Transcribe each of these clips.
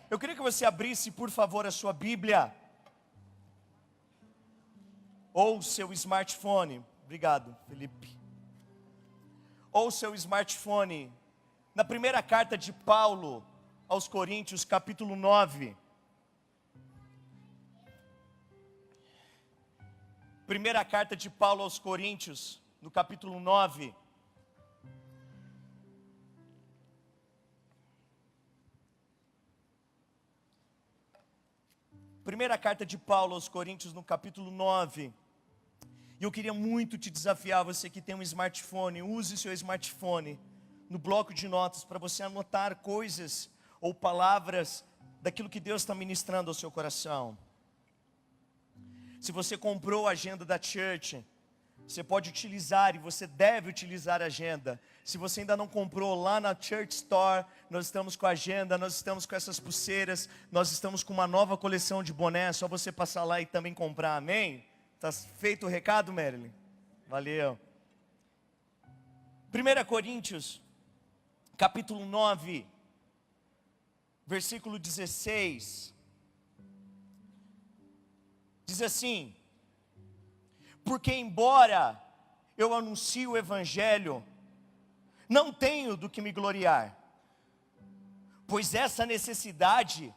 Eu queria que você abrisse, por favor, a sua Bíblia. Ou seu smartphone. Obrigado, Felipe. Ou seu smartphone. Na primeira carta de Paulo aos Coríntios, capítulo 9. Primeira carta de Paulo aos Coríntios, no capítulo 9. Primeira carta de Paulo aos Coríntios, no capítulo 9. E eu queria muito te desafiar, você que tem um smartphone, use seu smartphone no bloco de notas para você anotar coisas ou palavras daquilo que Deus está ministrando ao seu coração. Se você comprou a agenda da church, você pode utilizar e você deve utilizar a agenda. Se você ainda não comprou, lá na Church Store, nós estamos com a agenda, nós estamos com essas pulseiras, nós estamos com uma nova coleção de boné, é só você passar lá e também comprar, amém? Está feito o recado, Marilyn? Valeu. 1 Coríntios, capítulo 9, versículo 16. Diz assim: porque embora eu anuncie o Evangelho, não tenho do que me gloriar, pois essa necessidade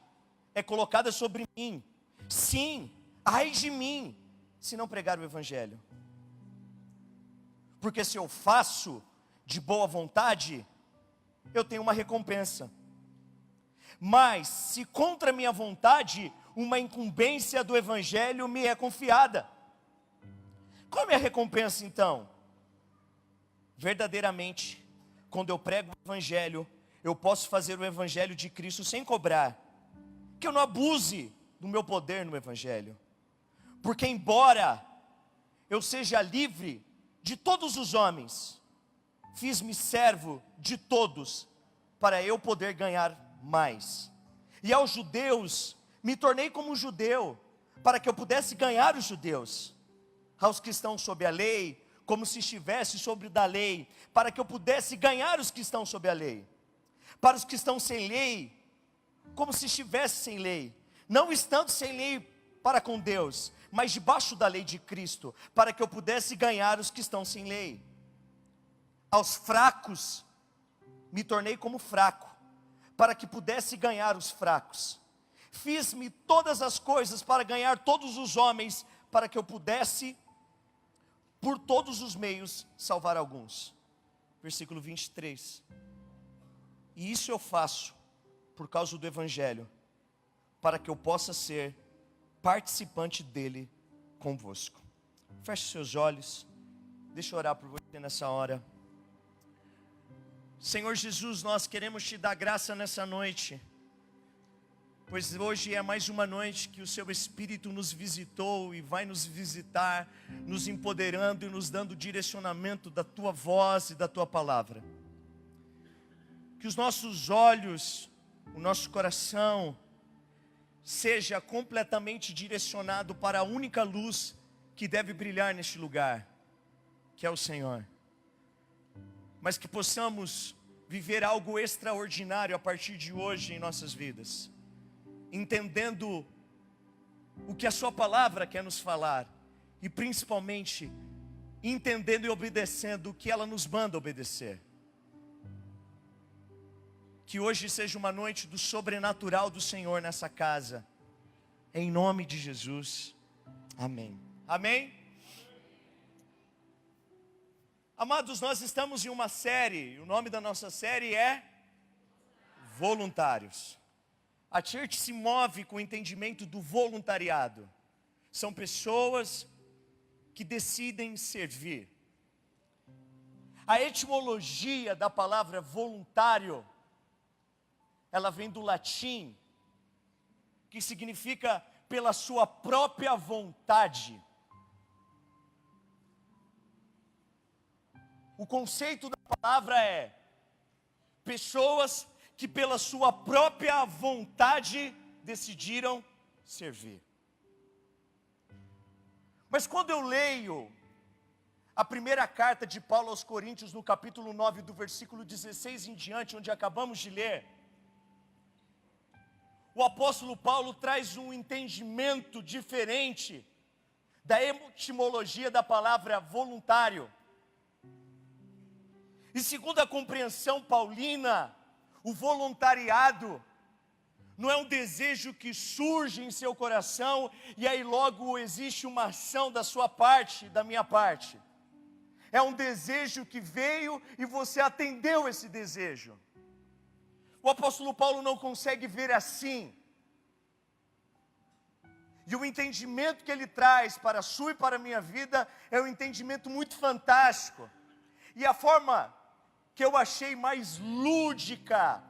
é colocada sobre mim. Sim, ai de mim, se não pregar o Evangelho. Porque se eu faço de boa vontade, eu tenho uma recompensa. Mas se contra minha vontade, uma incumbência do Evangelho me é confiada. Qual é a minha recompensa então? Verdadeiramente, quando eu prego o Evangelho, eu posso fazer o Evangelho de Cristo sem cobrar. Que eu não abuse do meu poder no Evangelho. Porque embora eu seja livre de todos os homens, fiz-me servo de todos, para eu poder ganhar mais. E aos judeus, me tornei como um judeu, para que eu pudesse ganhar os judeus. Aos que estão sob a lei, como se estivesse sobre da lei, para que eu pudesse ganhar os que estão sob a lei. Para os que estão sem lei, como se estivesse sem lei, não estando sem lei para com Deus, mas debaixo da lei de Cristo, para que eu pudesse ganhar os que estão sem lei. Aos fracos, me tornei como fraco, para que pudesse ganhar os fracos. Fiz-me todas as coisas para ganhar todos os homens, para que eu pudesse, por todos os meios, salvar alguns. Versículo 23. E isso eu faço por causa do Evangelho, para que eu possa ser participante dele convosco. Feche seus olhos, deixa eu orar por você nessa hora. Senhor Jesus, nós queremos te dar graça nessa noite, pois hoje é mais uma noite que o seu Espírito nos visitou e vai nos visitar, nos empoderando e nos dando direcionamento da tua voz e da tua palavra. Que os nossos olhos, o nosso coração, seja completamente direcionado para a única luz que deve brilhar neste lugar, que é o Senhor. Mas que possamos viver algo extraordinário a partir de hoje em nossas vidas, entendendo o que a sua palavra quer nos falar, e principalmente entendendo e obedecendo o que ela nos manda obedecer. Que hoje seja uma noite do sobrenatural do Senhor nessa casa, em nome de Jesus, amém. Amém? Amados, nós estamos em uma série, e o nome da nossa série é Voluntários. A church se move com o entendimento do voluntariado. São pessoas que decidem servir. A etimologia da palavra voluntário, ela vem do latim, que significa pela sua própria vontade. O conceito da palavra é pessoas que pela sua própria vontade decidiram servir. Mas quando eu leio a primeira carta de Paulo aos Coríntios, no capítulo 9, do versículo 16 em diante, onde acabamos de ler, o apóstolo Paulo traz um entendimento diferente da etimologia da palavra voluntário. E segundo a compreensão paulina, o voluntariado não é um desejo que surge em seu coração e aí logo existe uma ação da sua parte, da minha parte. É um desejo que veio e você atendeu esse desejo. O apóstolo Paulo não consegue ver assim. E o entendimento que ele traz para a sua e para a minha vida é um entendimento muito fantástico. E a forma que eu achei mais lúdica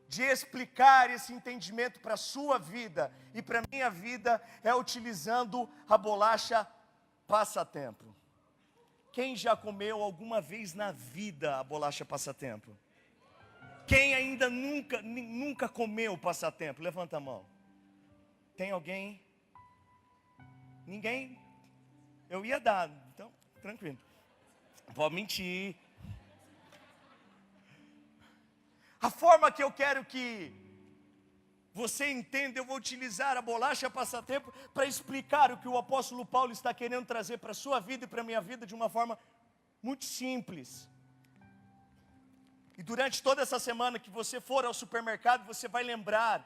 de explicar esse entendimento para a sua vida e para a minha vida é utilizando a bolacha passatempo. Quem já comeu alguma vez na vida a bolacha passatempo? Quem ainda nunca comeu passatempo? Levanta a mão. Tem alguém? Ninguém? Eu ia dar, então, tranquilo. Pode mentir. A forma que eu quero que você entenda, eu vou utilizar a bolacha passatempo para explicar o que o apóstolo Paulo está querendo trazer para a sua vida e para a minha vida de uma forma muito simples. E durante toda essa semana que você for ao supermercado, você vai lembrar.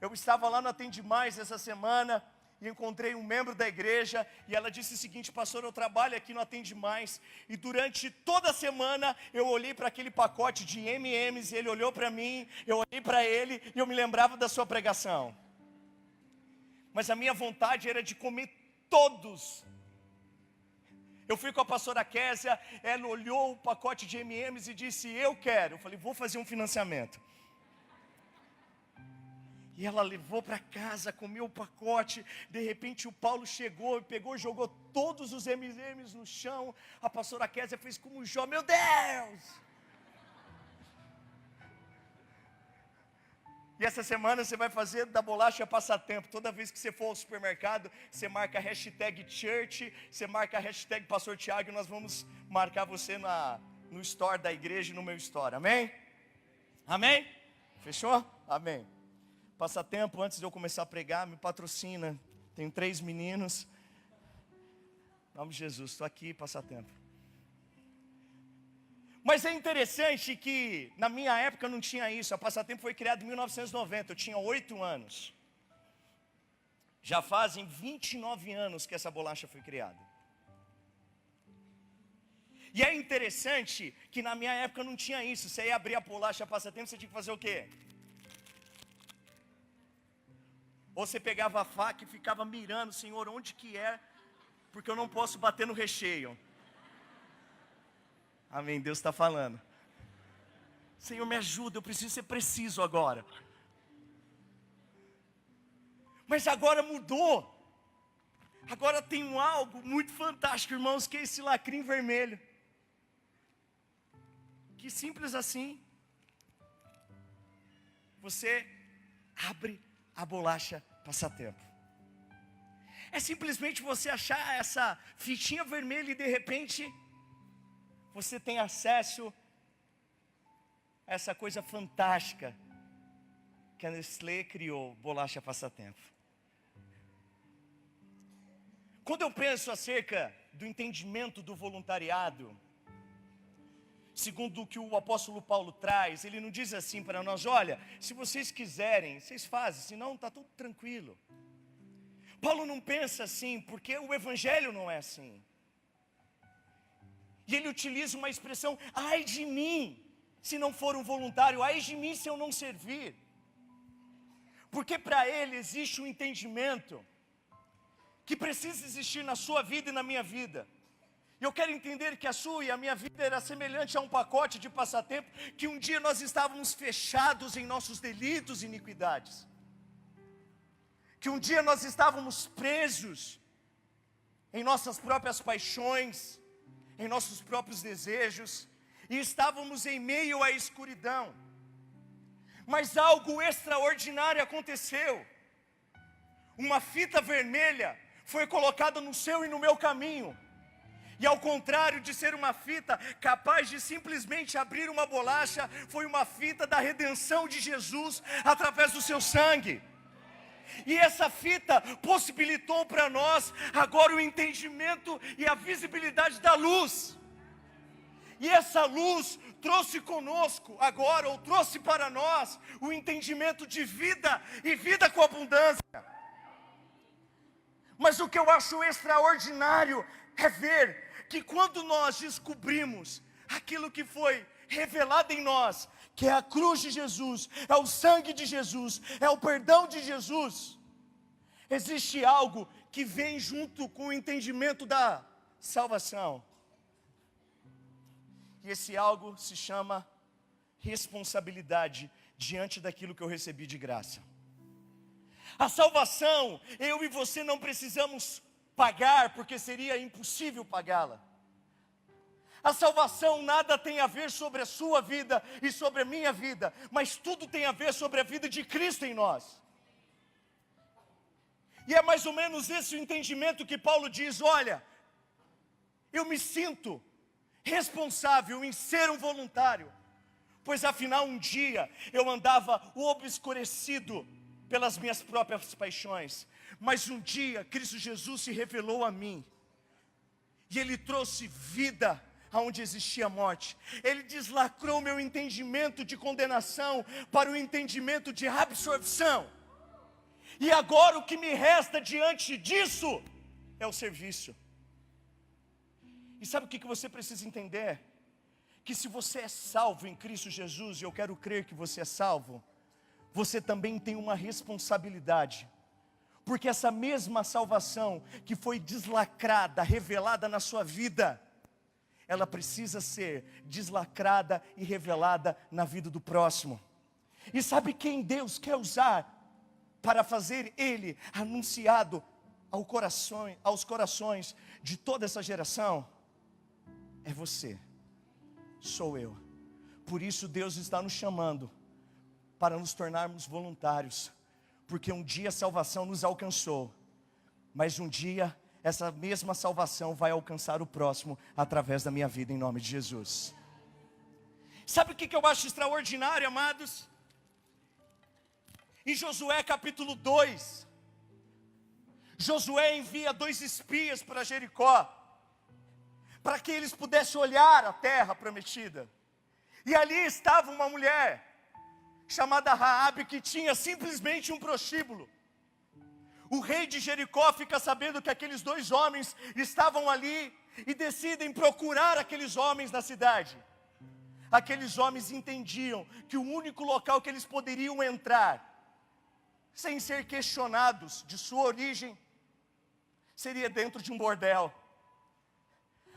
Eu estava lá no Atende Mais essa semana e encontrei um membro da igreja e ela disse o seguinte: pastor, eu trabalho aqui no Atende Mais e durante toda a semana eu olhei para aquele pacote de M&M's e ele olhou para mim, eu olhei para ele e eu me lembrava da sua pregação. Mas a minha vontade era de comer todos. Eu fui com a pastora Késia, ela olhou o pacote de M&M's e disse: eu quero. Eu falei: vou fazer um financiamento. E ela levou para casa, comeu o pacote. De repente o Paulo chegou, pegou, jogou todos os M&M's no chão. A pastora Késia fez como Jó: meu Deus! E essa semana você vai fazer da bolacha passatempo. Toda vez que você for ao supermercado, você marca a hashtag church, você marca a hashtag pastor Tiago e nós vamos marcar você no store da igreja e no meu store. Amém? Amém? Fechou? Amém. Passatempo, antes de eu começar a pregar, me patrocina. Tenho 3 meninos. Em nome de Jesus, estou aqui, Passatempo. Mas é interessante que na minha época não tinha isso. A Passatempo foi criada em 1990, eu tinha 8 anos. Já fazem 29 anos que essa bolacha foi criada. E é interessante que na minha época não tinha isso. Você ia abrir a bolacha Passatempo, você tinha que fazer o quê? Ou você pegava a faca e ficava mirando: Senhor, onde que é? Porque eu não posso bater no recheio. Amém, Deus está falando. Senhor, me ajuda, eu preciso ser preciso agora. Mas agora mudou. Agora tem algo muito fantástico, irmãos, que é esse lacrinho vermelho. Que simples assim. Você abre a bolacha passatempo. É simplesmente você achar essa fitinha vermelha e de repente você tem acesso a essa coisa fantástica que a Nestlé criou, bolacha passatempo. Quando eu penso acerca do entendimento do voluntariado, segundo o que o apóstolo Paulo traz, ele não diz assim para nós: olha, se vocês quiserem, vocês fazem, senão está tudo tranquilo. Paulo não pensa assim, porque o evangelho não é assim. E ele utiliza uma expressão: ai de mim, se não for um voluntário, ai de mim se eu não servir. Porque para ele existe um entendimento que precisa existir na sua vida e na minha vida. E eu quero entender que a sua e a minha vida era semelhante a um pacote de passatempo, que um dia nós estávamos fechados em nossos delitos e iniquidades. Que um dia nós estávamos presos em nossas próprias paixões, em nossos próprios desejos, e estávamos em meio à escuridão. Mas algo extraordinário aconteceu. Uma fita vermelha foi colocada no seu e no meu caminho. E ao contrário de ser uma fita capaz de simplesmente abrir uma bolacha, foi uma fita da redenção de Jesus através do seu sangue. E essa fita possibilitou para nós agora o entendimento e a visibilidade da luz. E essa luz trouxe conosco agora, ou trouxe para nós, o entendimento de vida e vida com abundância. Mas o que eu acho extraordinário é ver que quando nós descobrimos aquilo que foi revelado em nós, que é a cruz de Jesus, é o sangue de Jesus, é o perdão de Jesus, existe algo que vem junto com o entendimento da salvação. E esse algo se chama responsabilidade diante daquilo que eu recebi de graça. A salvação, eu e você não precisamos pagar, porque seria impossível pagá-la. A salvação nada tem a ver sobre a sua vida e sobre a minha vida, mas tudo tem a ver sobre a vida de Cristo em nós. E é mais ou menos esse o entendimento que Paulo diz: olha, eu me sinto responsável em ser um voluntário, pois afinal um dia eu andava obscurecido pelas minhas próprias paixões, mas um dia Cristo Jesus se revelou a mim, e Ele trouxe vida aonde existia morte. Ele deslacrou meu entendimento de condenação para o entendimento de absorção. E agora o que me resta diante disso é o serviço. E sabe o que você precisa entender? Que se você é salvo em Cristo Jesus, e eu quero crer que você é salvo, você também tem uma responsabilidade. Porque essa mesma salvação que foi deslacrada, revelada na sua vida, ela precisa ser deslacrada e revelada na vida do próximo. E sabe quem Deus quer usar para fazer Ele anunciado aos corações de toda essa geração? É você, sou eu. Por isso Deus está nos chamando para nos tornarmos voluntários, porque um dia a salvação nos alcançou, mas um dia essa mesma salvação vai alcançar o próximo através da minha vida, em nome de Jesus. Sabe o que eu acho extraordinário, amados? Em Josué capítulo 2, Josué envia 2 espias para Jericó, para que eles pudessem olhar a terra prometida. E ali estava uma mulher chamada Raabe, que tinha simplesmente um prostíbulo. O rei de Jericó fica sabendo que aqueles 2 homens estavam ali e decidem procurar aqueles homens na cidade. Aqueles homens entendiam que o único local que eles poderiam entrar, sem ser questionados de sua origem, seria dentro de um bordel.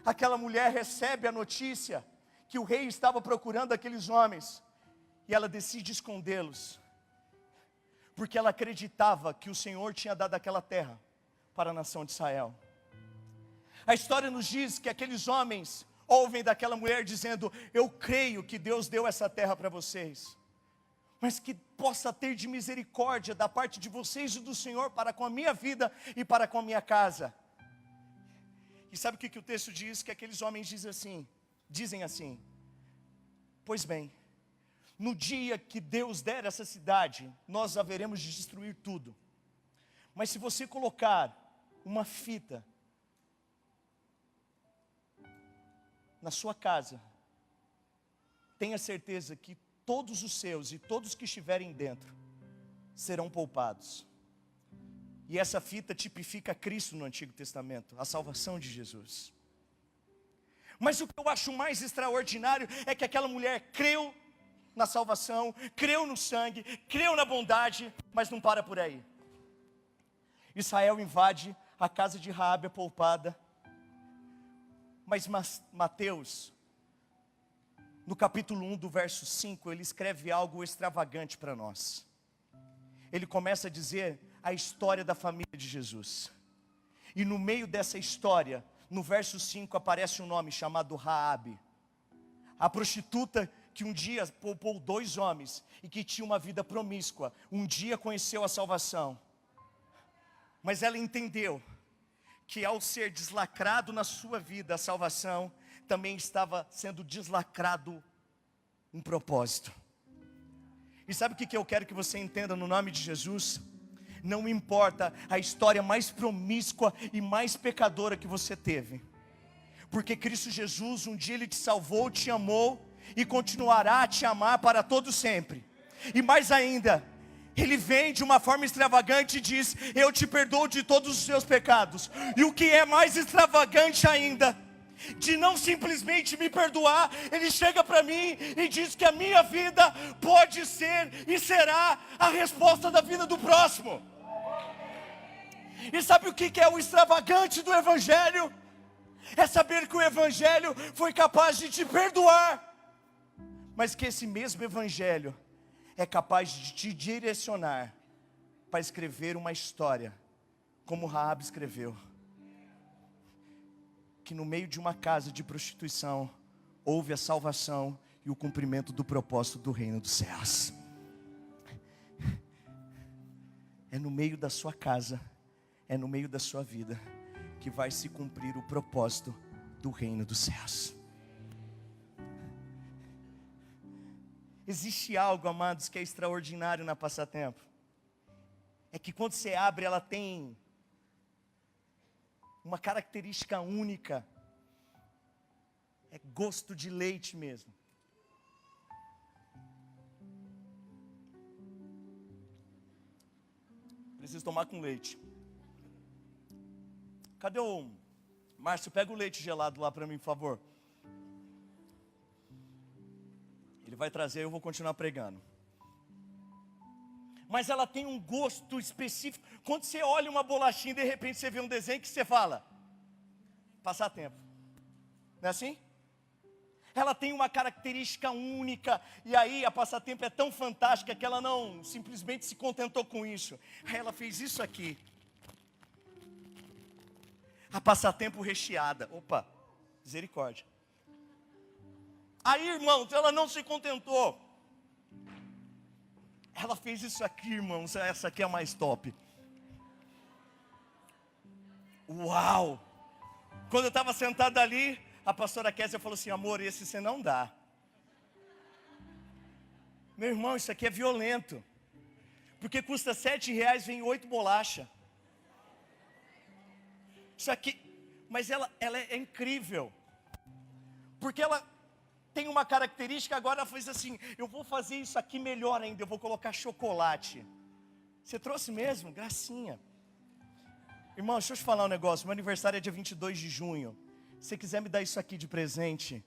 Aquela mulher recebe a notícia que o rei estava procurando aqueles homens, e ela decide escondê-los, porque ela acreditava que o Senhor tinha dado aquela terra para a nação de Israel. A história nos diz que aqueles homens ouvem daquela mulher dizendo: eu creio que Deus deu essa terra para vocês, mas que possa ter de misericórdia da parte de vocês e do Senhor para com a minha vida e para com a minha casa. E sabe o que o texto diz? Que aqueles homens dizem assim: pois bem, no dia que Deus der essa cidade, nós haveremos de destruir tudo. Mas se você colocar uma fita na sua casa, tenha certeza que todos os seus e todos que estiverem dentro serão poupados. E essa fita tipifica Cristo no Antigo Testamento, a salvação de Jesus. Mas o que eu acho mais extraordinário é que aquela mulher creu na salvação, creu no sangue, creu na bondade, mas não para por aí. Israel invade a casa de Raabe, a poupada. Mas Mateus, no capítulo 1 do verso 5, ele escreve algo extravagante para nós. Ele começa a dizer a história da família de Jesus. E no meio dessa história, no verso 5, aparece um nome chamado Raabe, a prostituta que um dia poupou 2 homens e que tinha uma vida promíscua, um dia conheceu a salvação. Mas ela entendeu que ao ser deslacrado na sua vida a salvação, também estava sendo deslacrado um propósito. E sabe o que eu quero que você entenda no nome de Jesus? Não importa a história mais promíscua e mais pecadora que você teve, porque Cristo Jesus um dia Ele te salvou, te amou e continuará a te amar para todo sempre. E mais ainda, Ele vem de uma forma extravagante e diz: eu te perdoo de todos os seus pecados. E o que é mais extravagante ainda, de não simplesmente me perdoar, Ele chega para mim e diz que a minha vida pode ser e será a resposta da vida do próximo. E sabe o que é o extravagante do Evangelho? É saber que o Evangelho foi capaz de te perdoar, mas que esse mesmo Evangelho é capaz de te direcionar para escrever uma história, como Raabe escreveu, que no meio de uma casa de prostituição, houve a salvação e o cumprimento do propósito do reino dos céus. É no meio da sua casa, é no meio da sua vida, que vai se cumprir o propósito do reino dos céus. Existe algo, amados, que é extraordinário na Passatempo. É que quando você abre, ela tem uma característica única. É gosto de leite mesmo. Preciso tomar com leite. Cadê o Márcio? Pega o leite gelado lá para mim, por favor. Ele vai trazer, eu vou continuar pregando. Mas ela tem um gosto específico. Quando você olha uma bolachinha e de repente você vê um desenho, que você fala? Passatempo. Não é assim? Ela tem uma característica única. E aí a Passatempo é tão fantástica que ela não simplesmente se contentou com isso. Aí ela fez isso aqui. A Passatempo recheada. Opa, misericórdia. Aí, irmãos, ela não se contentou. Ela fez isso aqui, irmãos. Essa aqui é a mais top. Uau! Quando eu estava sentado ali, a pastora Kézia falou assim: amor, esse você não dá. Meu irmão, isso aqui é violento. Porque custa R$7, vem 8 bolachas. Isso aqui, mas ela é incrível. Porque ela tem uma característica. Agora ela fez assim: eu vou fazer isso aqui melhor ainda, eu vou colocar chocolate. Você trouxe mesmo? Gracinha. Irmão, deixa eu te falar um negócio. Meu aniversário é dia 22 de junho. Se você quiser me dar isso aqui de presente,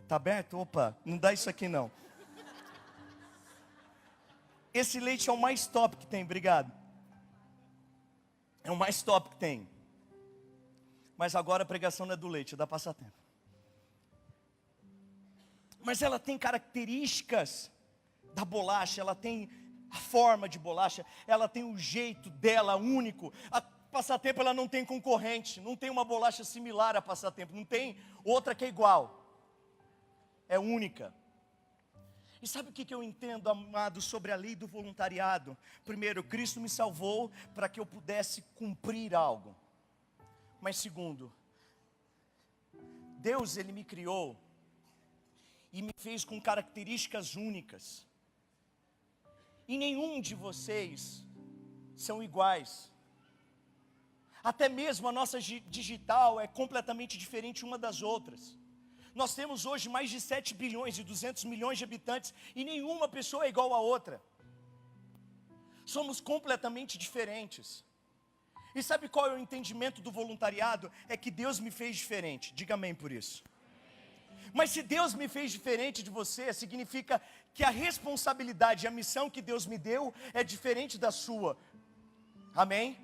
tá aberto? Opa, não dá isso aqui não. Esse leite é o mais top que tem, obrigado. É o mais top que tem. Mas agora a pregação não é do leite, é da Passatempo. Mas ela tem características da bolacha, ela tem a forma de bolacha, ela tem o jeito dela único. A Passatempo, ela não tem concorrente, não tem uma bolacha similar à Passatempo, não tem outra que é igual. É única. E sabe o que eu entendo, amado, sobre a lei do voluntariado? Primeiro, Cristo me salvou para que eu pudesse cumprir algo. Mas segundo, Deus, Ele me criou e me fez com características únicas. E nenhum de vocês são iguais. Até mesmo a nossa digital é completamente diferente uma das outras. Nós temos hoje mais de 7 bilhões e 200 milhões de habitantes e nenhuma pessoa é igual a outra. Somos completamente diferentes. E sabe qual é o entendimento do voluntariado? É que Deus me fez diferente. Diga amém por isso. Mas se Deus me fez diferente de você, significa que a responsabilidade, a missão que Deus me deu é diferente da sua. Amém?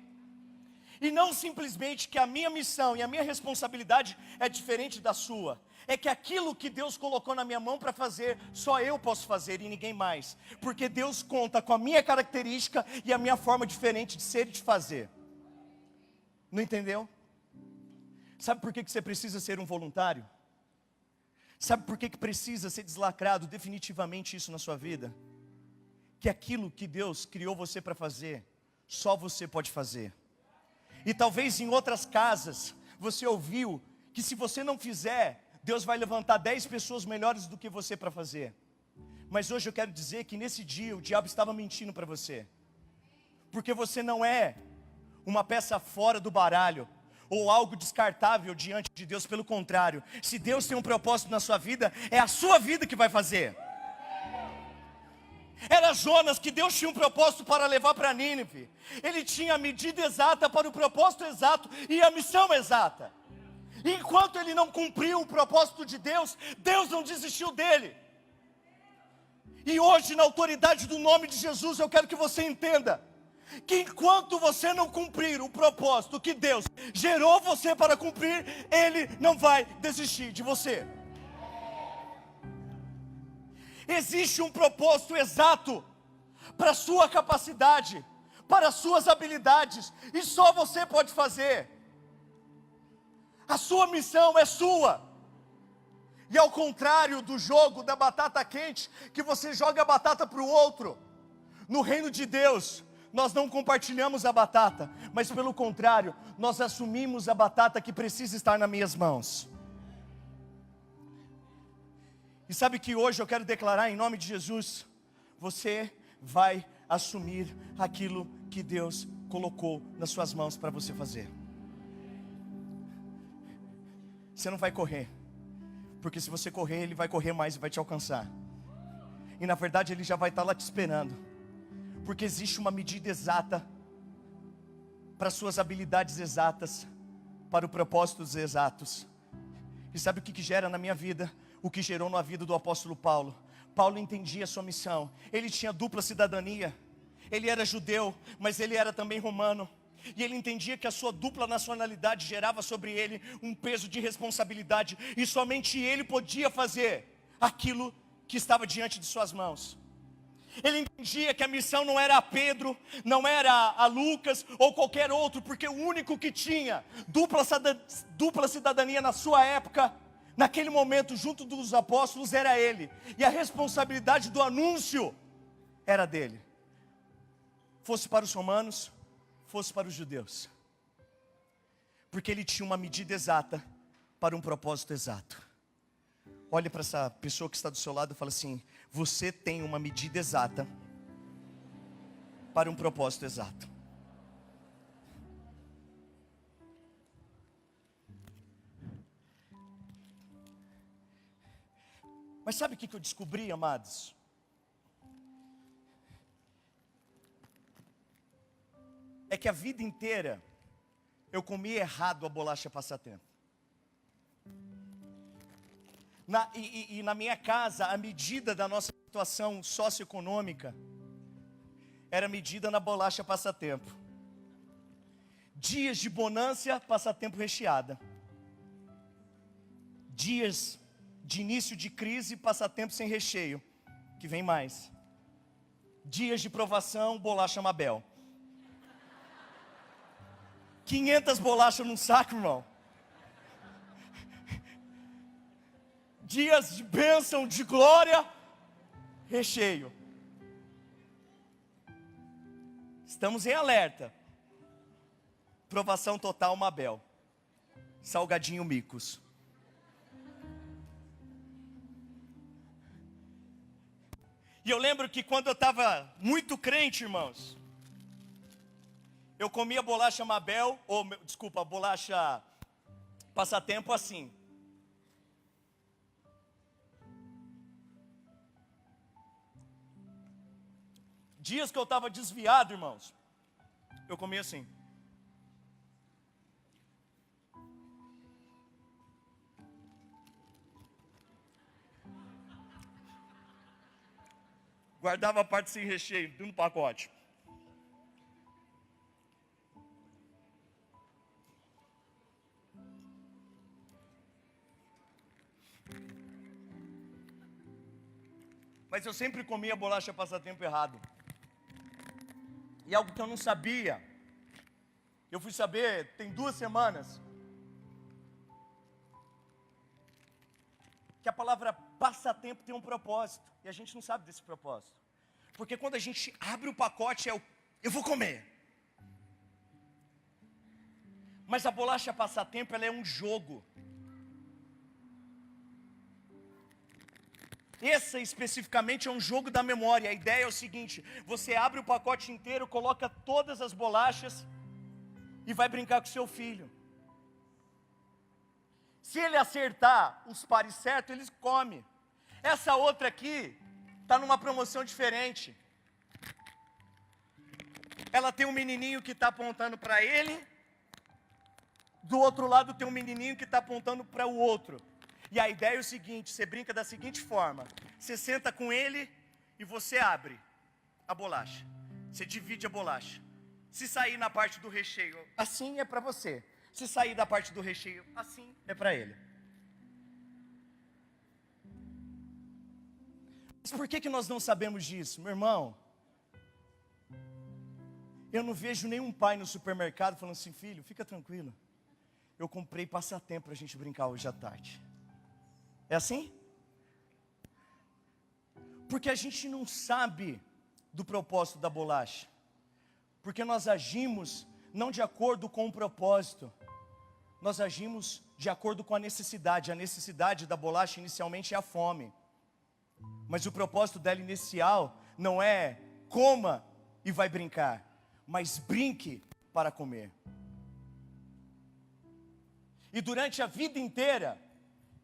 E não simplesmente que a minha missão e a minha responsabilidade é diferente da sua. É que aquilo que Deus colocou na minha mão para fazer, só eu posso fazer e ninguém mais. Porque Deus conta com a minha característica e a minha forma diferente de ser e de fazer. Não entendeu? Sabe por que você precisa ser um voluntário? Sabe por que precisa ser deslacrado definitivamente isso na sua vida? Que aquilo que Deus criou você para fazer, só você pode fazer. E talvez em outras casas, você ouviu que se você não fizer, Deus vai levantar 10 pessoas melhores do que você para fazer. Mas hoje eu quero dizer que nesse dia o diabo estava mentindo para você. Porque você não é uma peça fora do baralho, ou algo descartável diante de Deus. Pelo contrário, se Deus tem um propósito na sua vida, é a sua vida que vai fazer. Era Jonas que Deus tinha um propósito para levar para Nínive. Ele tinha a medida exata para o propósito exato e a missão exata. E enquanto ele não cumpriu o propósito de Deus, Deus não desistiu dele. E hoje, na autoridade do nome de Jesus, eu quero que você entenda que enquanto você não cumprir o propósito que Deus gerou você para cumprir, Ele não vai desistir de você. Existe um propósito exato para a sua capacidade, para as suas habilidades, e só você pode fazer. A sua missão é sua. E ao contrário do jogo da batata quente, que você joga a batata para o outro, no reino de Deus, nós não compartilhamos a batata, mas pelo contrário, nós assumimos a batata que precisa estar nas minhas mãos. E sabe que hoje eu quero declarar em nome de Jesus, você vai assumir aquilo que Deus colocou nas suas mãos para você fazer. Você não vai correr, porque se você correr, Ele vai correr mais e vai te alcançar. E na verdade Ele já vai estar lá te esperando. Porque existe uma medida exata para as suas habilidades exatas, para os propósitos exatos. E sabe o que gera na minha vida? O que gerou na vida do apóstolo Paulo. Paulo entendia a sua missão. Ele tinha dupla cidadania. Ele era judeu, mas ele era também romano. E ele entendia que a sua dupla nacionalidade gerava sobre ele um peso de responsabilidade. E somente ele podia fazer aquilo que estava diante de suas mãos. Ele entendia que a missão não era a Pedro, não era a Lucas ou qualquer outro, porque o único que tinha dupla cidadania na sua época, naquele momento junto dos apóstolos, era ele. E a responsabilidade do anúncio era dele. Fosse para os romanos, fosse para os judeus. Porque ele tinha uma medida exata para um propósito exato. Olhe para essa pessoa que está do seu lado e fala assim: você tem uma medida exata para um propósito exato. Mas sabe o que eu descobri, amados? É que a vida inteira eu comi errado a bolacha passatempo. E na minha casa, a medida da nossa situação socioeconômica era medida na bolacha passatempo. Dias de bonança, passatempo recheada. Dias de início de crise, passatempo sem recheio, que vem mais. Dias de provação, bolacha Mabel. 500 bolachas num saco, irmão. Dias de bênção, de glória, recheio. Estamos em alerta. Provação total, Mabel. Salgadinho, micos. E eu lembro que quando eu estava muito crente, irmãos, eu comia bolacha Mabel, bolacha passatempo assim. Dias que eu estava desviado, irmãos, eu comia assim. Guardava a parte sem recheio, dentro do pacote. Mas eu sempre comia bolacha passatempo errado. E algo que eu não sabia, eu fui saber tem 2 semanas, que a palavra passatempo tem um propósito, e a gente não sabe desse propósito. Porque quando a gente abre o pacote, eu vou comer. Mas a bolacha passatempo, ela é um jogo. Essa especificamente é um jogo da memória. A ideia é o seguinte: você abre o pacote inteiro, coloca todas as bolachas e vai brincar com seu filho. Se ele acertar os pares certos, ele come. Essa outra aqui está numa promoção diferente. Ela tem um menininho que está apontando para ele, do outro lado tem um menininho que está apontando para o outro. E a ideia é o seguinte: você brinca da seguinte forma: você senta com ele e você abre a bolacha. Você divide a bolacha. Se sair na parte do recheio, assim é para você. Se sair da parte do recheio, assim é para ele. Mas por que nós não sabemos disso? Meu irmão, eu não vejo nenhum pai no supermercado falando assim: filho, fica tranquilo, eu comprei passatempo para a gente brincar hoje à tarde. É assim? Porque a gente não sabe do propósito da bolacha. Porque nós agimos não de acordo com o propósito, nós agimos de acordo com a necessidade. A necessidade da bolacha inicialmente é a fome. Mas o propósito dela inicial não é coma e vai brincar, mas brinque para comer. E durante a vida inteira,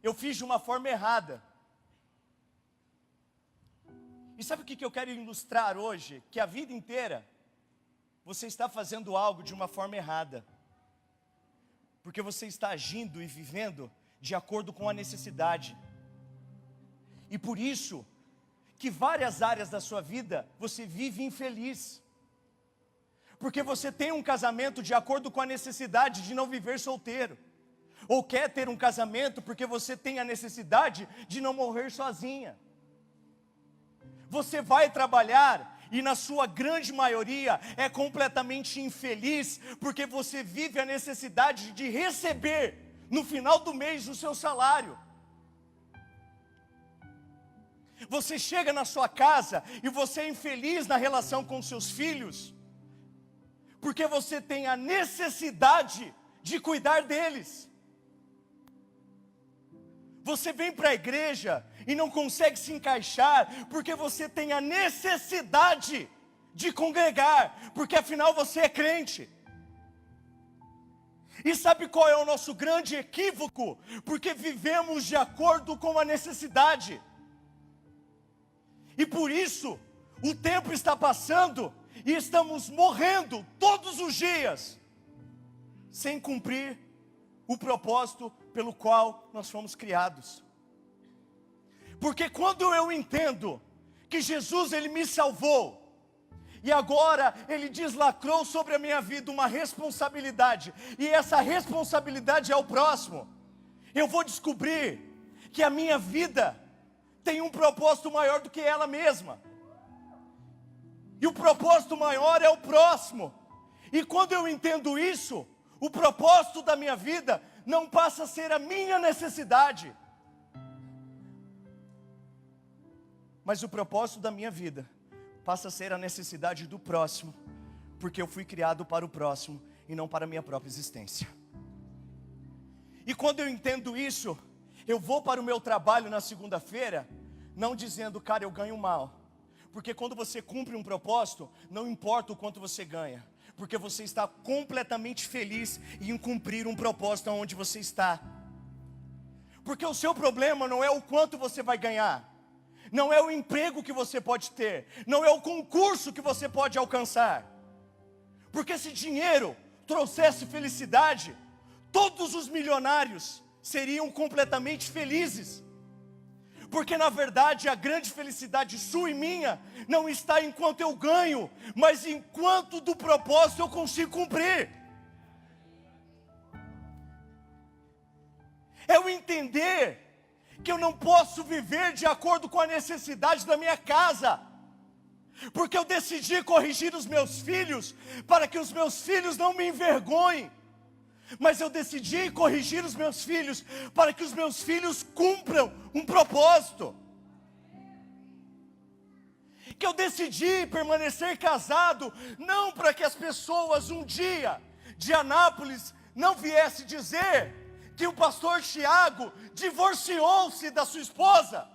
eu fiz de uma forma errada. E sabe o que eu quero ilustrar hoje? Que a vida inteira, você está fazendo algo de uma forma errada. Porque você está agindo e vivendo de acordo com a necessidade. E por isso, que várias áreas da sua vida, você vive infeliz. Porque você tem um casamento de acordo com a necessidade de não viver solteiro. Ou quer ter um casamento porque você tem a necessidade de não morrer sozinha. Você vai trabalhar e na sua grande maioria é completamente infeliz, porque você vive a necessidade de receber no final do mês o seu salário. Você chega na sua casa e você é infeliz na relação com seus filhos, porque você tem a necessidade de cuidar deles. Você vem para a igreja e não consegue se encaixar, porque você tem a necessidade de congregar, porque afinal você é crente. E sabe qual é o nosso grande equívoco? Porque vivemos de acordo com a necessidade. E por isso, o tempo está passando e estamos morrendo todos os dias, sem cumprir o propósito pelo qual nós fomos criados. Porque quando eu entendo que Jesus, Ele me salvou, e agora Ele deslacrou sobre a minha vida uma responsabilidade, e essa responsabilidade é o próximo, eu vou descobrir que a minha vida tem um propósito maior do que ela mesma. E o propósito maior é o próximo. E quando eu entendo isso, o propósito da minha vida não passa a ser a minha necessidade, mas o propósito da minha vida passa a ser a necessidade do próximo, porque eu fui criado para o próximo e não para a minha própria existência. E quando eu entendo isso, eu vou para o meu trabalho na segunda-feira, não dizendo: cara, eu ganho mal. Porque quando você cumpre um propósito, não importa o quanto você ganha, porque você está completamente feliz em cumprir um propósito onde você está. Porque o seu problema não é o quanto você vai ganhar, não é o emprego que você pode ter, não é o concurso que você pode alcançar. Porque se dinheiro trouxesse felicidade, todos os milionários seriam completamente felizes. Porque na verdade a grande felicidade sua e minha não está em quanto eu ganho, mas em quanto do propósito eu consigo cumprir. É o entender que eu não posso viver de acordo com a necessidade da minha casa, porque eu decidi corrigir os meus filhos para que os meus filhos não me envergonhem. Mas eu decidi corrigir os meus filhos para que os meus filhos cumpram um propósito. Que eu decidi permanecer casado, não para que as pessoas um dia de Anápolis não viesse dizer que o pastor Tiago divorciou-se da sua esposa,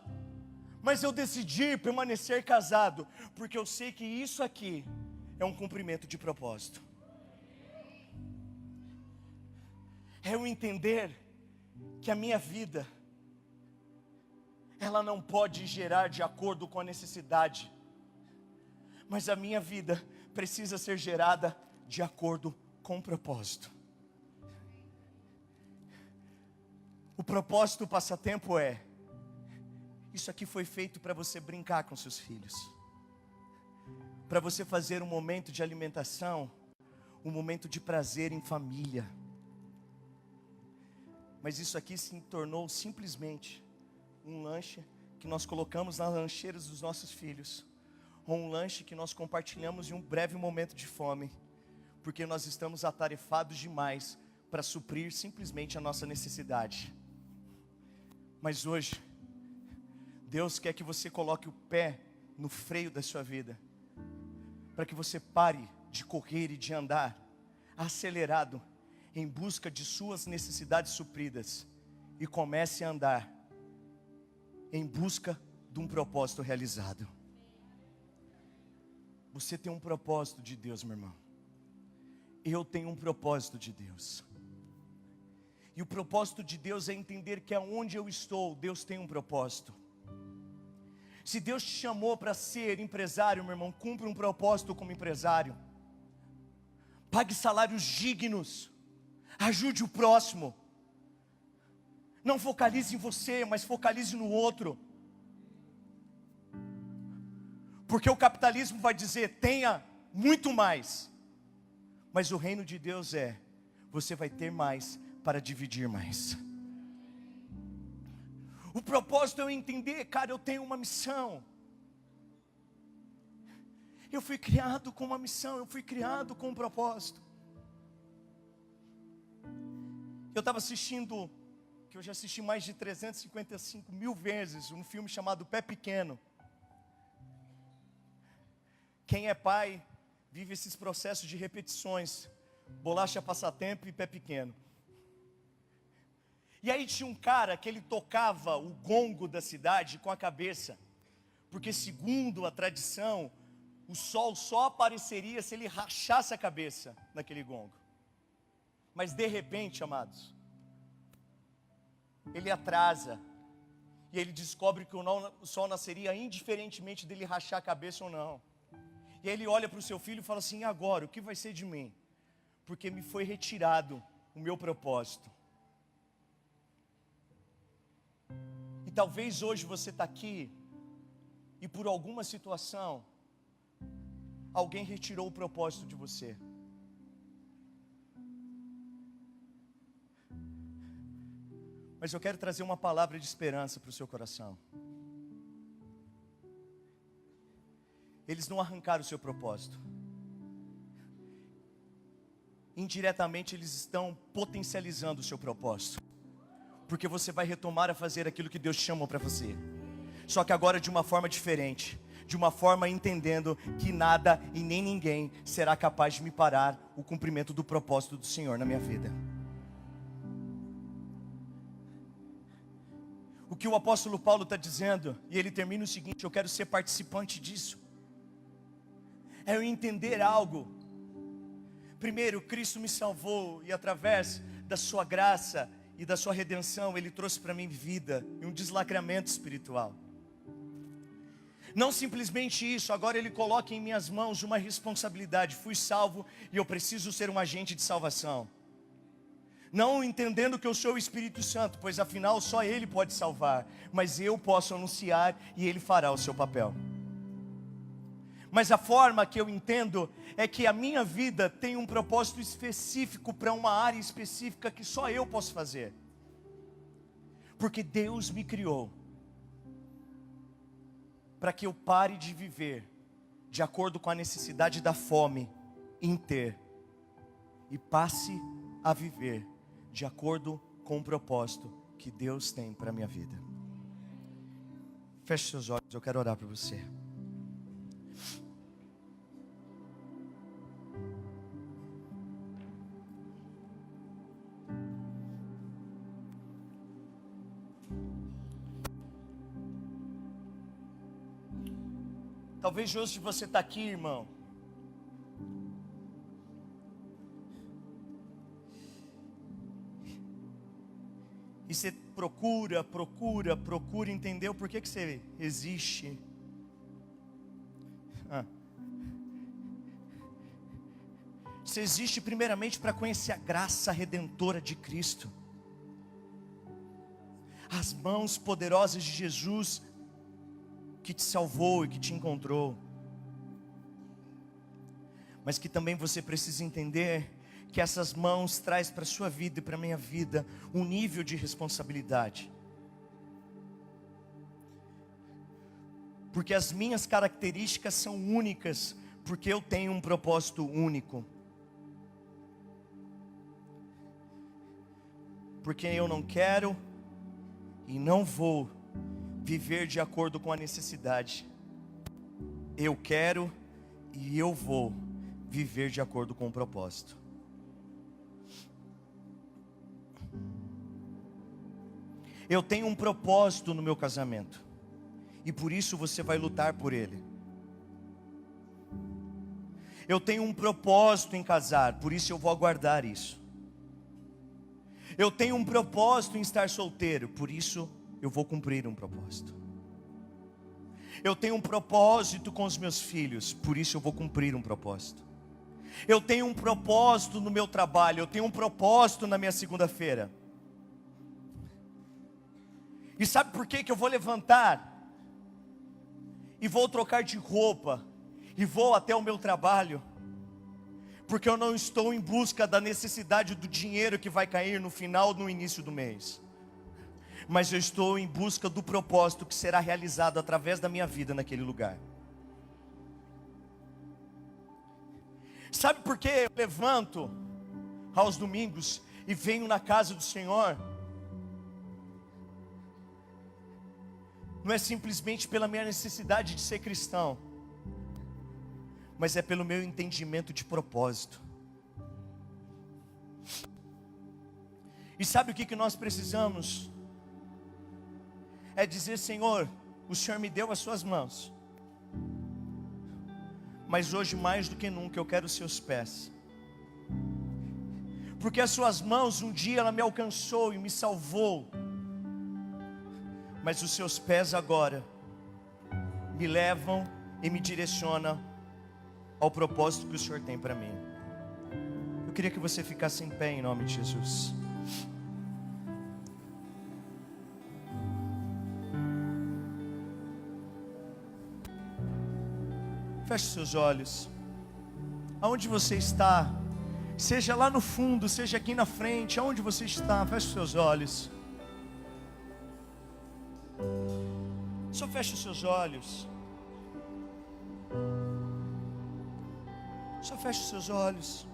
mas eu decidi permanecer casado, porque eu sei que isso aqui é um cumprimento de propósito. É eu entender que a minha vida, ela não pode gerar de acordo com a necessidade, mas a minha vida precisa ser gerada de acordo com o propósito. O propósito do passatempo é: isso aqui foi feito para você brincar com seus filhos, para você fazer um momento de alimentação, um momento de prazer em família. Mas isso aqui se tornou simplesmente um lanche que nós colocamos nas lancheiras dos nossos filhos, ou um lanche que nós compartilhamos em um breve momento de fome, porque nós estamos atarefados demais para suprir simplesmente a nossa necessidade. Mas hoje, Deus quer que você coloque o pé no freio da sua vida, para que você pare de correr e de andar acelerado em busca de suas necessidades supridas e comece a andar em busca de um propósito realizado. Você tem um propósito de Deus, meu irmão. Eu tenho um propósito de Deus. E o propósito de Deus é entender que aonde eu estou, Deus tem um propósito. Se Deus te chamou para ser empresário, meu irmão, cumpra um propósito como empresário. Pague salários dignos. Ajude o próximo. Não focalize em você, mas focalize no outro. Porque o capitalismo vai dizer: tenha muito mais. Mas o reino de Deus é: você vai ter mais para dividir mais. O propósito é eu entender, cara, eu tenho uma missão. Eu fui criado com uma missão, eu fui criado com um propósito. Eu estava assistindo, que eu já assisti mais de 355 mil vezes, um filme chamado Pé Pequeno. Quem é pai vive esses processos de repetições: Bolacha Passatempo e Pé Pequeno. E aí tinha um cara que ele tocava o gongo da cidade com a cabeça, porque segundo a tradição, o sol só apareceria se ele rachasse a cabeça naquele gongo. Mas de repente, amados, ele atrasa, e ele descobre que o sol nasceria indiferentemente dele rachar a cabeça ou não. E aí ele olha para o seu filho e fala assim: e agora, o que vai ser de mim? Porque me foi retirado o meu propósito. E talvez hoje você está aqui, e por alguma situação, alguém retirou o propósito de você. Mas eu quero trazer uma palavra de esperança para o seu coração. Eles não arrancaram o seu propósito. Indiretamente eles estão potencializando o seu propósito. Porque você vai retomar a fazer aquilo que Deus te chamou para fazer. Só que agora de uma forma diferente. De uma forma entendendo que nada e nem ninguém será capaz de me parar o cumprimento do propósito do Senhor na minha vida. O que o apóstolo Paulo está dizendo, e ele termina o seguinte: eu quero ser participante disso. É eu entender algo. Primeiro, Cristo me salvou, e através da sua graça e da sua redenção, Ele trouxe para mim vida e um deslacramento espiritual. Não simplesmente isso, agora Ele coloca em minhas mãos uma responsabilidade. Fui salvo e eu preciso ser um agente de salvação. Não entendendo que eu sou o Espírito Santo, pois afinal só Ele pode salvar, mas eu posso anunciar e Ele fará o seu papel. Mas a forma que eu entendo é que a minha vida tem um propósito específico para uma área específica que só eu posso fazer. Porque Deus me criou para que eu pare de viver de acordo com a necessidade da fome em ter, e passe a viver de acordo com o propósito que Deus tem para a minha vida. Feche seus olhos, eu quero orar por você. Talvez hoje você está aqui, irmão, e você procura entender o porquê que você existe. Você existe primeiramente para conhecer a graça redentora de Cristo, as mãos poderosas de Jesus que te salvou e que te encontrou. Mas que também você precisa entender que essas mãos traz para a sua vida e para a minha vida um nível de responsabilidade. Porque as minhas características são únicas, porque eu tenho um propósito único. Porque eu não quero e não vou viver de acordo com a necessidade. Eu quero e eu vou viver de acordo com o propósito. Eu tenho um propósito no meu casamento, e por isso você vai lutar por ele. Eu tenho um propósito em casar, por isso eu vou aguardar isso. Eu tenho um propósito em estar solteiro, por isso eu vou cumprir um propósito. Eu tenho um propósito com os meus filhos, por isso eu vou cumprir um propósito. Eu tenho um propósito no meu trabalho, eu tenho um propósito na minha segunda-feira. E sabe por que eu vou levantar e vou trocar de roupa e vou até o meu trabalho? Porque eu não estou em busca da necessidade do dinheiro que vai cair no final, no início do mês. Mas eu estou em busca do propósito que será realizado através da minha vida naquele lugar. Sabe por que eu levanto aos domingos e venho na casa do Senhor? Não é simplesmente pela minha necessidade de ser cristão, mas é pelo meu entendimento de propósito. E sabe o que nós precisamos? É dizer: Senhor, o Senhor me deu as suas mãos, mas hoje mais do que nunca eu quero os seus pés. Porque as suas mãos um dia ela me alcançou e me salvou, mas os seus pés agora me levam e me direcionam ao propósito que o Senhor tem para mim. Eu queria que você ficasse em pé em nome de Jesus. Feche seus olhos. Aonde você está, seja lá no fundo, seja aqui na frente, aonde você está, feche seus olhos. Só feche os seus olhos. Só feche os seus olhos.